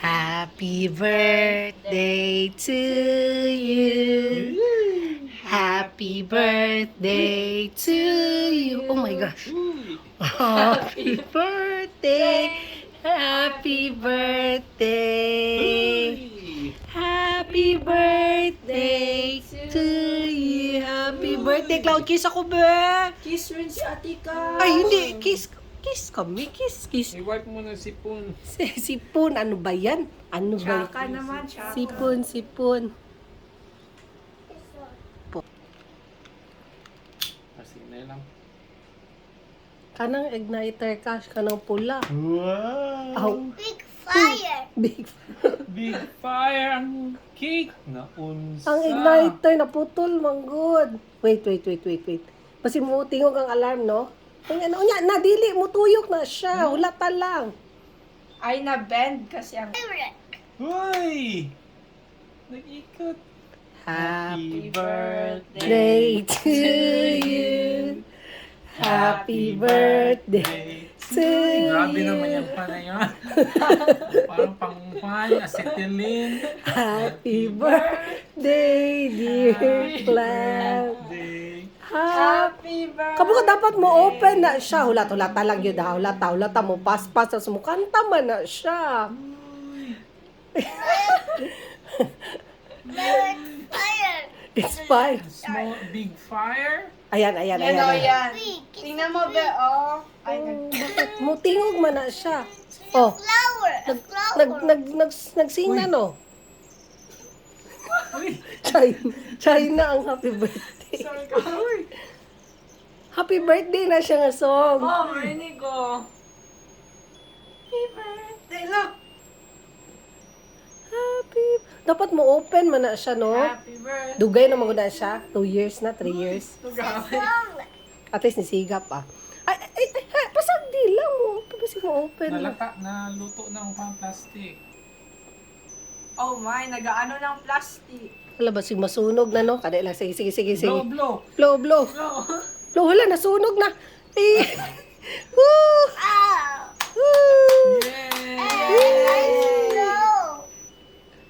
Happy birthday to you. Happy birthday to you. Oh my gosh. Happy birthday. Happy birthday. Happy birthday to you. Happy birthday. Cloud kiss ako, be. Kiss rin si Atika. Ay, hindi. Kiss. Kiss kami. Kiss. I-wipe mo na sipon. Sipon. Ano ba yan? Ano ba? Tsaka naman, tsaka. Sipon. Kasi na lang. Kanang igniter ka. Kanang pula. Wow! Aw. Big fire. Big. Big fire ang cake na unsa. Ang igniter naputol, manggod. Wait. Kasi mo tingog ang alarm, no? Unya, nadili mo tuyok na siya. Hulata lang. Ay, na-bend kasi ang... Hoy! Nag-ikot. Happy birthday day to you. Happy birthday to Grabe you. naman yung pa na yun. Parang pang-pan, acetylene. Happy birthday, dear Clam. Birthday. Happy birthday! Kamu ka dapat mo open na siya. Hulata lang yun. Hulata mo. Pas-pas. Tapos mo kanta man na siya. Fire. It's fine. Small, big fire. Ayan. Yan o yan. Tingnan mo, be, oh. Ay, Bakit mo tingog man na siya? Oh, Flower. A flower. nagsing na, no? China ang happy birthday. sorry ka. Happy birthday na siya nga song. Oh, marinig ko. Happy birthday. Look. Happy. Dapat mo open man na siya, no? Happy birthday. Dugay na maguna siya. 2 years na, 3 years. Grabe. At least nisigap, ah. Ay, pasag di lang mo. Kasi mo open. Nalata, naluto ng pang plastic. Oh my, nag-ano ng plastic. Wala ba si masunog na, no? Kada lang, sige. Blow. Blow. No. Blow, hala, nasunog na. Eh. Woo! Ow. Woo! Yeah!